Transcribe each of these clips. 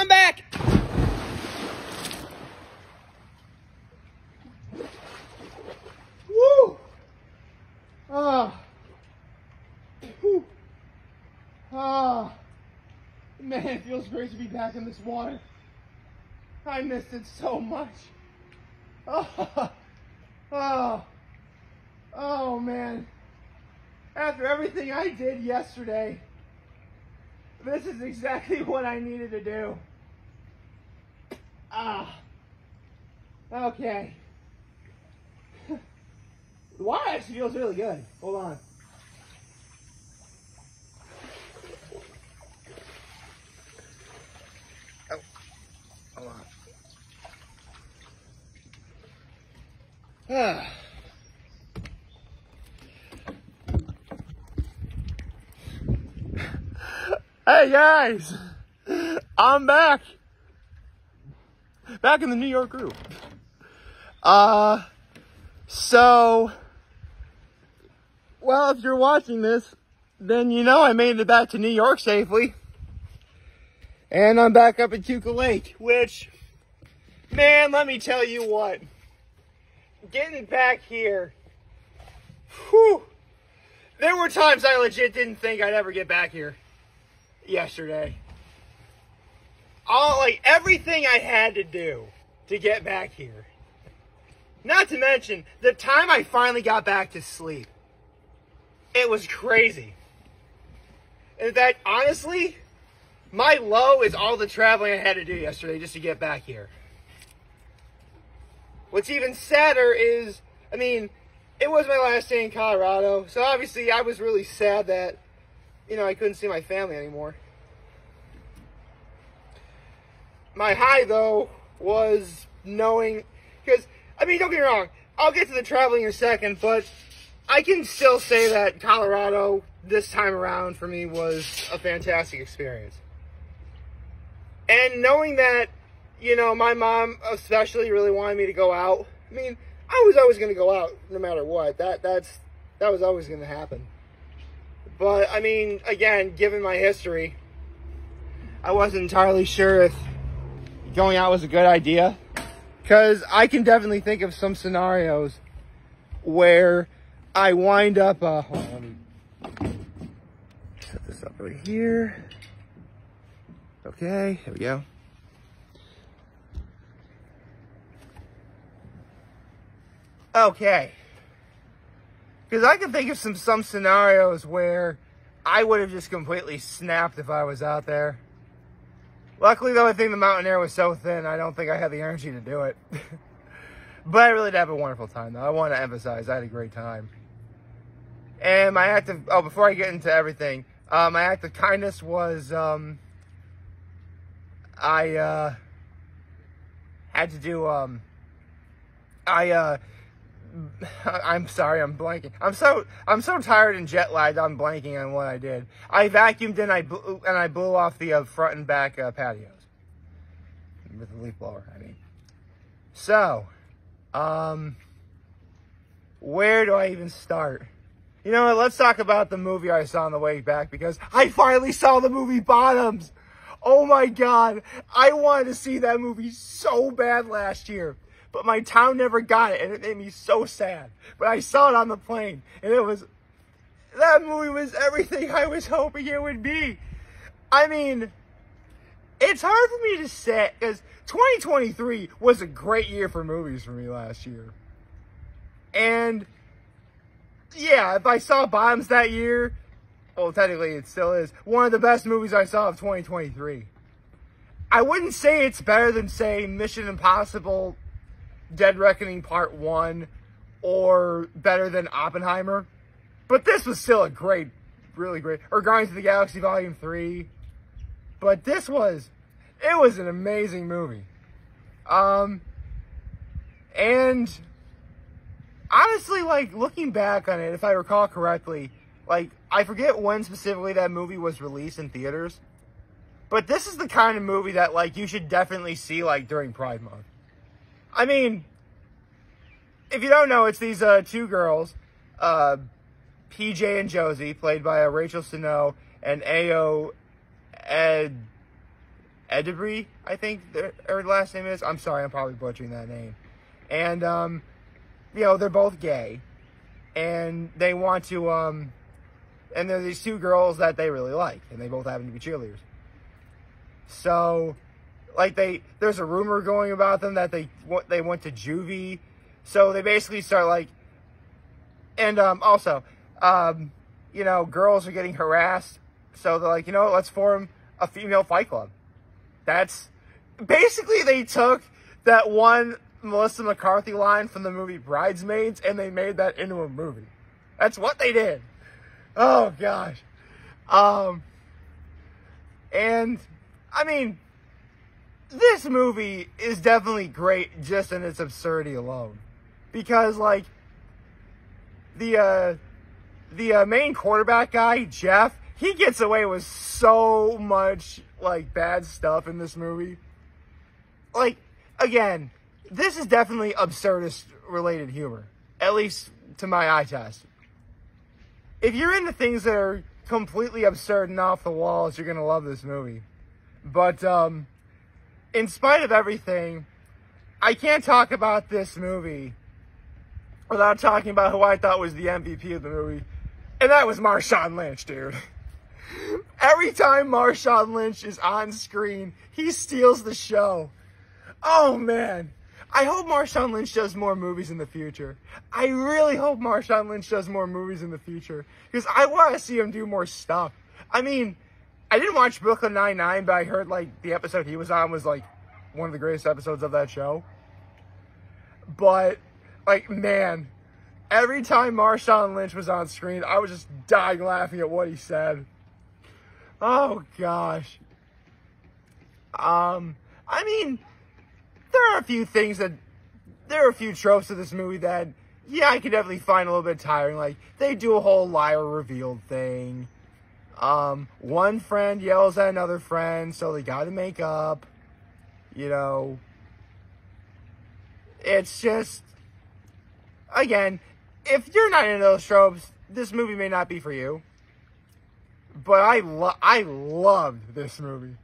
I'm back! Woo! Oh. Whew. Oh. Man, it feels great to be back in this water. I missed it so much. Oh. Oh. Oh, man. After everything I did yesterday, this is exactly what I needed to do. Ah. Okay. The water actually feels really good. Hold on. Oh. Hold on. Ah. Hey guys, I'm back in the New York group. Well, if you're watching this, then you know I made it back to New York safely. And I'm back up at Keuka Lake, which, man, let me tell you what, getting back here, whew, there were times I legit didn't think I'd ever get back here. Yesterday, everything I had to do to get back here, not to mention the time I finally got back to sleep, it was crazy. In fact, honestly, my low is all the traveling I had to do yesterday just to get back here. What's even sadder is, I mean, it was my last day in Colorado, so obviously I was really sad that, you know, I couldn't see my family anymore. My high, though, was knowing, because, I mean, don't get me wrong, I'll get to the traveling in a second, but I can still say that Colorado, this time around, for me, was a fantastic experience. And knowing that, you know, my mom especially really wanted me to go out, I mean, I was always going to go out no matter what. That was always going to happen. But, I mean, again, given my history, I wasn't entirely sure if going out was a good idea. Because I can definitely think of some scenarios where I wind up... hold on, let me set this up right here. Okay, here we go. Okay. Because I can think of some scenarios where I would have just completely snapped if I was out there. Luckily, though, I think the mountain air was so thin, I don't think I had the energy to do it. But I really did have a wonderful time, though. I want to emphasize, I had a great time. And my act of, before I get into everything, my act of kindness was, I had to do, I'm sorry, I'm blanking. I'm so tired and jet lagged. I'm blanking on what I did. I vacuumed and I blew off the front and back patios with the leaf blower. I mean, so where do I even start? You know what? Let's talk about the movie I saw on the way back, because I finally saw the movie Bottoms. Oh my God, I wanted to see that movie so bad last year. But my town never got it, and it made me so sad. But I saw it on the plane, and that movie was everything I was hoping it would be. I mean, it's hard for me to say, because 2023 was a great year for movies for me last year. And, yeah, if I saw Bottoms that year, well, technically it still is, one of the best movies I saw of 2023. I wouldn't say it's better than, say, Mission Impossible Dead Reckoning Part 1, or better than Oppenheimer, but this was still a great, really great, or Guardians of the Galaxy Volume 3, but it was an amazing movie. And honestly, like, looking back on it, if I recall correctly, like, I forget when specifically that movie was released in theaters, but this is the kind of movie that, like, you should definitely see, like, during Pride Month. I mean, if you don't know, it's these two girls, PJ and Josie, played by Rachel Snow and Ayo Edebri, I think her last name is. I'm sorry, I'm probably butchering that name. And, you know, they're both gay. And they want to, and there are these two girls that they really like. And they both happen to be cheerleaders. So, like, there's a rumor going about them that they went to juvie. So they basically start, like, and, also, you know, girls are getting harassed. So they're like, you know, let's form a female fight club. That's basically, they took that one Melissa McCarthy line from the movie Bridesmaids and they made that into a movie. That's what they did. Oh gosh. And I mean, this movie is definitely great just in its absurdity alone, because like the main quarterback guy, Jeff, he gets away with so much, like, bad stuff in this movie. Like, again, this is definitely absurdist-related humor. At least to my eye test. If you're into things that are completely absurd and off the walls, you're going to love this movie. But, in spite of everything, I can't talk about this movie without talking about who I thought was the MVP of the movie. And that was Marshawn Lynch, dude. Every time Marshawn Lynch is on screen, he steals the show. Oh, man. I hope Marshawn Lynch does more movies in the future. I really hope Marshawn Lynch does more movies in the future, because I want to see him do more stuff. I mean, I didn't watch Brooklyn Nine-Nine, but I heard, like, the episode he was on was, like, one of the greatest episodes of that show. But, like, man, every time Marshawn Lynch was on screen, I was just dying laughing at what he said. Oh, gosh. I mean, there are a few things that, there are a few tropes of this movie that, yeah, I could definitely find a little bit tiring. Like, they do a whole liar revealed thing. One friend yells at another friend, so they gotta make up. You know, it's just, again, if you're not into those tropes, this movie may not be for you. But I loved this movie.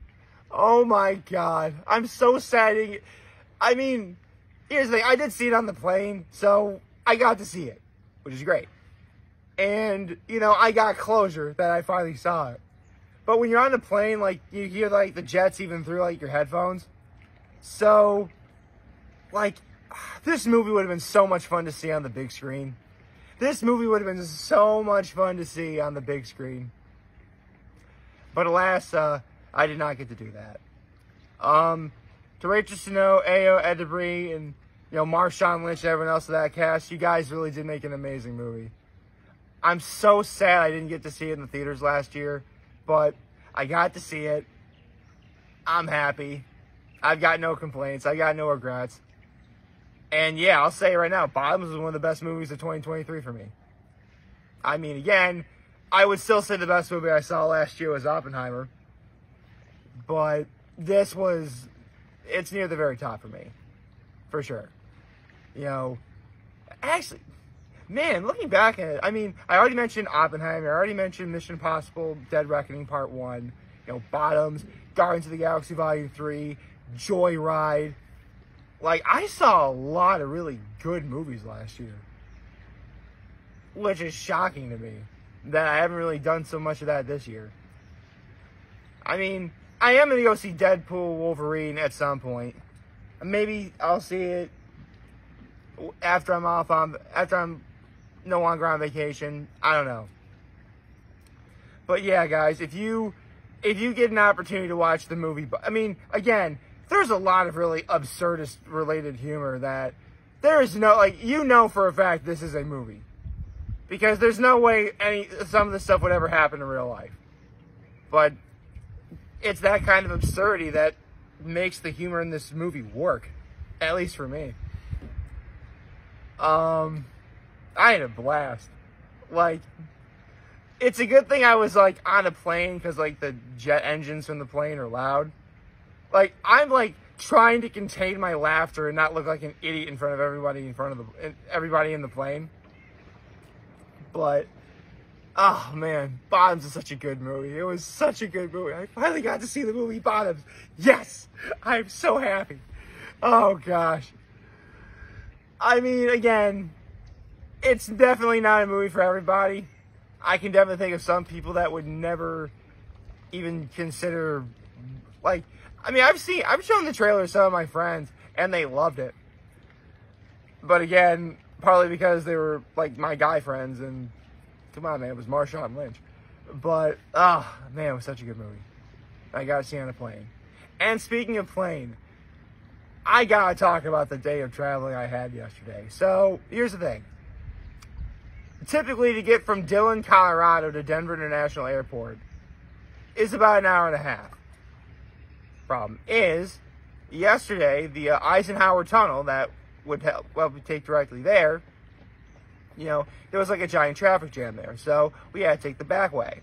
Oh my God. I'm so sad. I mean, here's the thing. I did see it on the plane, so I got to see it, which is great. And, you know, I got closure that I finally saw it. But when you're on the plane, like, you hear, like, the jets even through, like, your headphones. So, like, this movie would have been so much fun to see on the big screen. This movie would have been so much fun to see on the big screen. But alas, I did not get to do that. To Rachel Snow, Ayo Edebri, and, you know, Marshawn Lynch and everyone else of that cast, you guys really did make an amazing movie. I'm so sad I didn't get to see it in the theaters last year, but I got to see it. I'm happy. I've got no complaints. I got no regrets. And yeah, I'll say it right now, Bottoms was one of the best movies of 2023 for me. I mean, again, I would still say the best movie I saw last year was Oppenheimer. But this was, it's near the very top for me. For sure. You know, actually, man, looking back at it, I mean, I already mentioned Oppenheimer. I already mentioned Mission Impossible Dead Reckoning Part 1. You know, Bottoms, Guardians of the Galaxy Volume 3, Joyride. Like, I saw a lot of really good movies last year. Which is shocking to me, that I haven't really done so much of that this year. I mean, I am going to go see Deadpool Wolverine at some point. Maybe I'll see it after I'm no longer on vacation. I don't know. But yeah, guys, if you get an opportunity to watch the movie, I mean, again, there's a lot of really absurdist related humor that there is no, like, you know for a fact this is a movie. Because there's no way some of this stuff would ever happen in real life. But it's that kind of absurdity that makes the humor in this movie work. At least for me. I had a blast. Like, it's a good thing I was, like, on a plane because, like, the jet engines from the plane are loud. Like, I'm, like, trying to contain my laughter and not look like an idiot in front of everybody in the plane. But Oh, man. Bottoms is such a good movie. It was such a good movie. I finally got to see the movie Bottoms. Yes! I'm so happy. Oh, gosh. I mean, again, it's definitely not a movie for everybody. I can definitely think of some people that would never even consider, like, I mean, I've shown the trailer to some of my friends, and they loved it. But again, partly because they were, like, my guy friends, and come on, man, it was Marshawn Lynch. But, oh, man, it was such a good movie. I got to see it on a plane. And speaking of plane, I got to talk about the day of traveling I had yesterday. So, here's the thing. Typically, to get from Dillon, Colorado to Denver International Airport is about an hour and a half. Problem is, yesterday, the Eisenhower Tunnel that would take directly there, you know, there was like a giant traffic jam there. So we had to take the back way.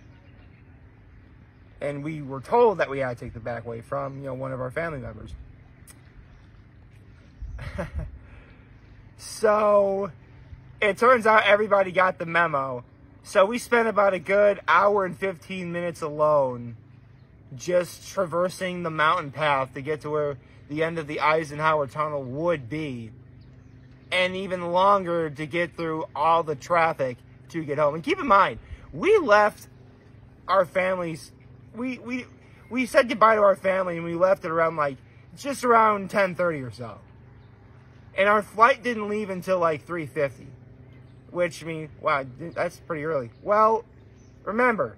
And we were told that we had to take the back way from, you know, one of our family members. So it turns out everybody got the memo. So we spent about a good hour and 15 minutes alone just traversing the mountain path to get to where the end of the Eisenhower Tunnel would be. And even longer to get through all the traffic to get home. And keep in mind, we left our families, we said goodbye to our family and we left at around like, just around 10:30 or so. And our flight didn't leave until like 3:50. Which, I mean, wow, that's pretty early. Well, remember,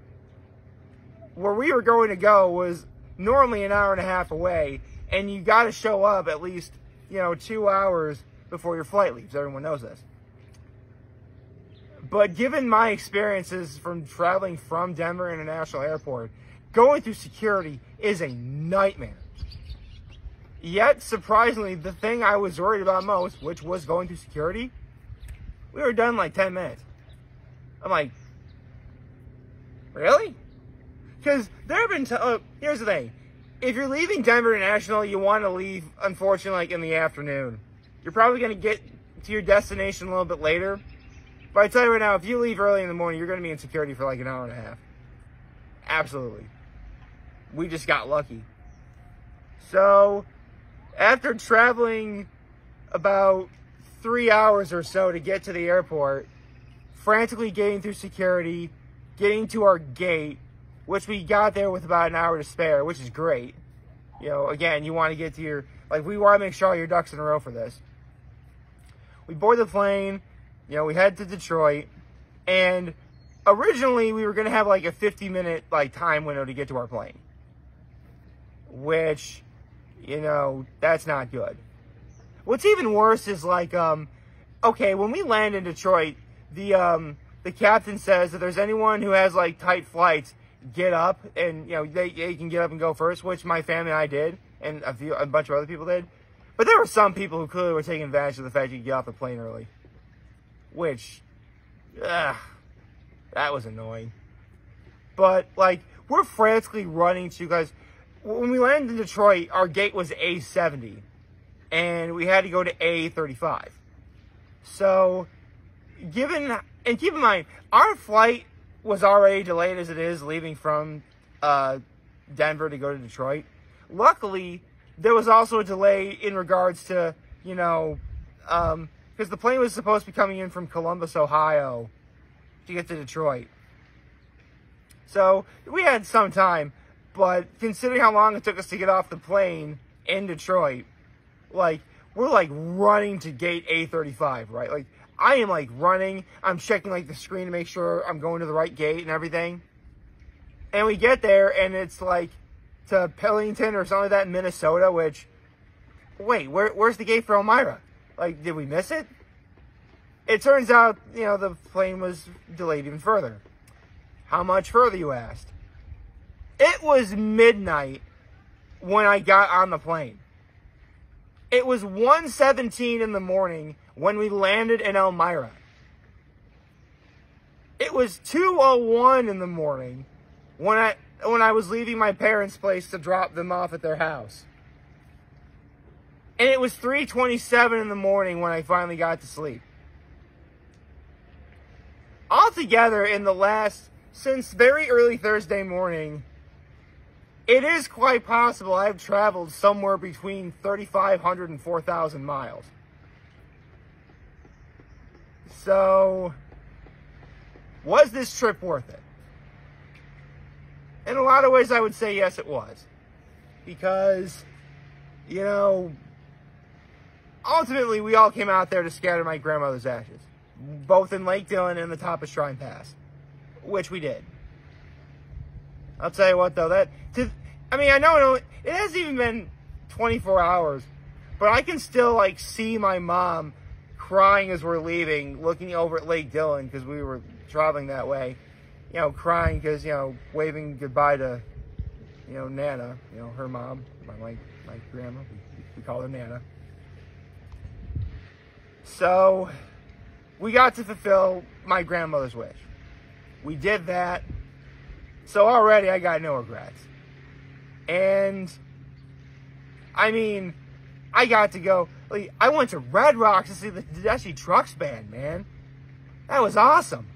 where we were going to go was normally an hour and a half away, and you got to show up at least, you know, 2 hours before your flight leaves. Everyone knows this. But given my experiences from traveling from Denver International Airport, going through security is a nightmare. Yet, surprisingly, the thing I was worried about most, which was going through security, we were done in like 10 minutes. I'm like, really? Because there have been, here's the thing. If you're leaving Denver International, you want to leave, unfortunately, like in the afternoon. You're probably going to get to your destination a little bit later. But I tell you right now, if you leave early in the morning, you're going to be in security for like an hour and a half. Absolutely. We just got lucky. So, after traveling about 3 hours or so to get to the airport, frantically getting through security, getting to our gate, which we got there with about an hour to spare, which is great. You know, again, you want to get to your, like, we want to make sure all your ducks in a row for this. We board the plane, you know, we head to Detroit, and originally we were going to have like a 50-minute like time window to get to our plane. Which, you know, that's not good. What's even worse is like, okay, when we land in Detroit, the captain says that there's anyone who has like tight flights, get up, and you know they can get up and go first, which my family and I did, and a bunch of other people did. But there were some people who clearly were taking advantage of the fact you could get off the plane early, which, that was annoying. But like, we're frantically running to, guys. When we landed in Detroit, our gate was A70. And we had to go to A35. So, keep in mind, our flight was already delayed as it is, leaving from Denver to go to Detroit. Luckily, there was also a delay in regards to, you know, because the plane was supposed to be coming in from Columbus, Ohio, to get to Detroit. So, we had some time, but considering how long it took us to get off the plane in Detroit, like, we're like running to gate A35, right? Like, I am like running. I'm checking like the screen to make sure I'm going to the right gate and everything. And we get there and it's like to Pillington or something like that in Minnesota, which, wait, where's the gate for Elmira? Like, did we miss it? It turns out, you know, the plane was delayed even further. How much further, you asked? It was midnight when I got on the plane. It was 1:17 in the morning when we landed in Elmira. It was 2:01 in the morning when I was leaving my parents' place to drop them off at their house. And it was 3:27 in the morning when I finally got to sleep. altogether since very early Thursday morning, it is quite possible I've traveled somewhere between 3,500 and 4,000 miles. So, was this trip worth it? In a lot of ways, I would say yes, it was. Because, you know, ultimately, we all came out there to scatter my grandmother's ashes. Both in Lake Dillon and the top of Shrine Pass. Which we did. I'll tell you what, though, I know it hasn't even been 24 hours, but I can still, like, see my mom crying as we're leaving, looking over at Lake Dillon, because we were traveling that way, you know, crying because, you know, waving goodbye to, you know, Nana, you know, her mom, my grandma, we call her Nana. So, we got to fulfill my grandmother's wish. We did that. So already I got no regrets. And, I mean, I got to go, like, I went to Red Rocks to see the Tedeschi Trucks Band, man. That was awesome.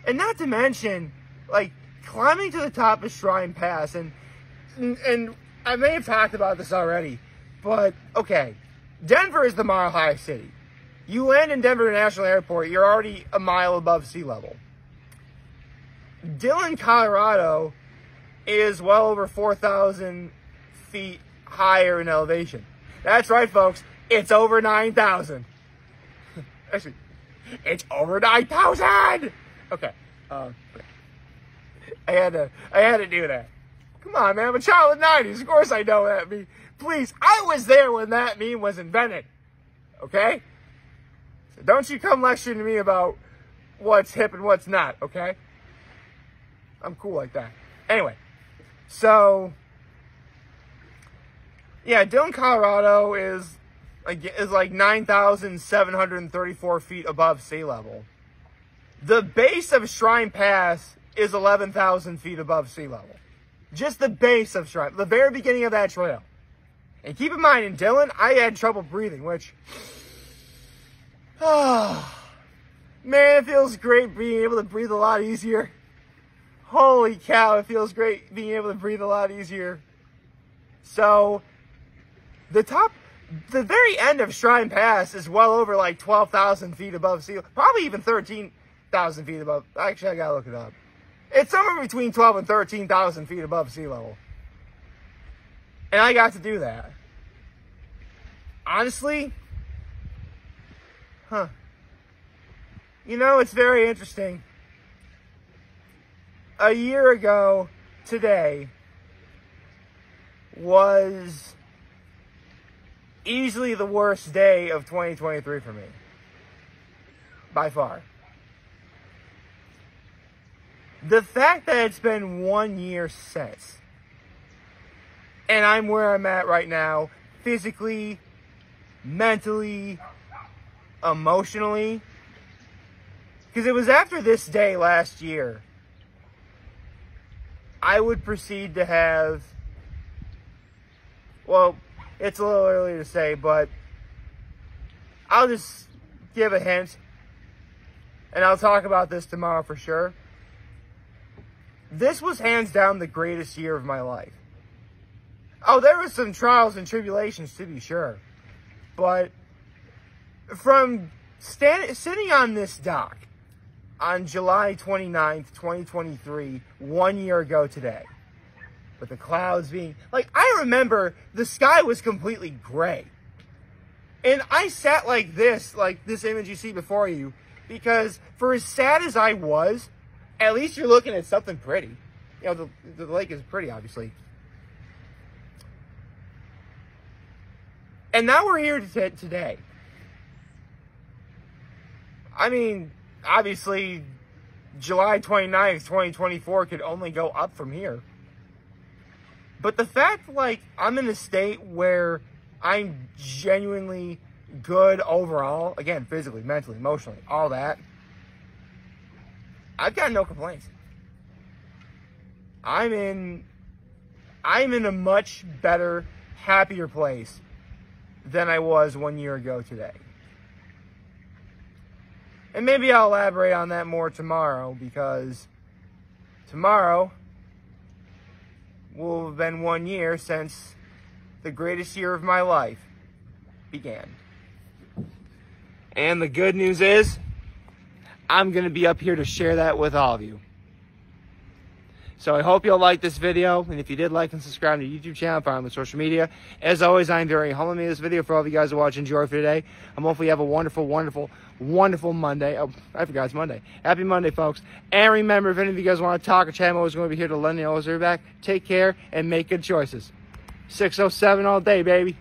And not to mention, like, climbing to the top of Shrine Pass, and I may have talked about this already, but, okay, Denver is the Mile High City. You land in Denver International Airport, you're already a mile above sea level. Dillon, Colorado is well over 4,000 feet higher in elevation. That's right, folks. It's over 9,000. Actually, it's over 9,000! Okay. I had to do that. Come on, man. I'm a child of the 90s. Of course I know that meme. Please, I was there when that meme was invented. Okay? So don't you come lecturing to me about what's hip and what's not, okay? I'm cool like that. Anyway, so yeah, Dillon, Colorado is like 9,734 feet above sea level. The base of Shrine Pass is 11,000 feet above sea level. Just the base of Shrine, the very beginning of that trail. And keep in mind, in Dillon, I had trouble breathing, which, man, it feels great being able to breathe a lot easier. Holy cow, it feels great being able to breathe a lot easier. So, the very end of Shrine Pass is well over like 12,000 feet above sea level. Probably even 13,000 feet above. Actually, I gotta look it up. It's somewhere between 12 and 13,000 feet above sea level. And I got to do that. Honestly, you know, it's very interesting. A year ago today was easily the worst day of 2023 for me. By far. The fact that it's been 1 year since, and I'm where I'm at right now, physically, mentally, emotionally, because it was after this day last year, I would proceed to have, well, it's a little early to say, but I'll just give a hint, and I'll talk about this tomorrow for sure. This was hands down the greatest year of my life. Oh, there were some trials and tribulations, to be sure. But from sitting on this dock on July 29th, 2023, 1 year ago today, with the clouds being, like, I remember the sky was completely gray. And I sat like this image you see before you, because for as sad as I was, at least you're looking at something pretty. You know, the lake is pretty, obviously. And now we're here today. I mean, obviously, July 29th, 2024 could only go up from here. But the fact, like, I'm in a state where I'm genuinely good overall, again, physically, mentally, emotionally, all that, I've got no complaints. I'm in a much better, happier place than I was 1 year ago today. And maybe I'll elaborate on that more tomorrow, because tomorrow will have been 1 year since the greatest year of my life began. And the good news is, I'm going to be up here to share that with all of you. So I hope you'll like this video, and if you did, like and subscribe to the YouTube channel, follow me on social media. As always, I'm very humble in this video for all of you guys who watch. Enjoy for today. I'm hopefully you have a wonderful, wonderful, wonderful Monday. Oh, I forgot it's Monday. Happy Monday, folks. And remember, if any of you guys want to talk or chat, I'm always going to be here to lend you always back. Take care and make good choices. 607 all day, baby.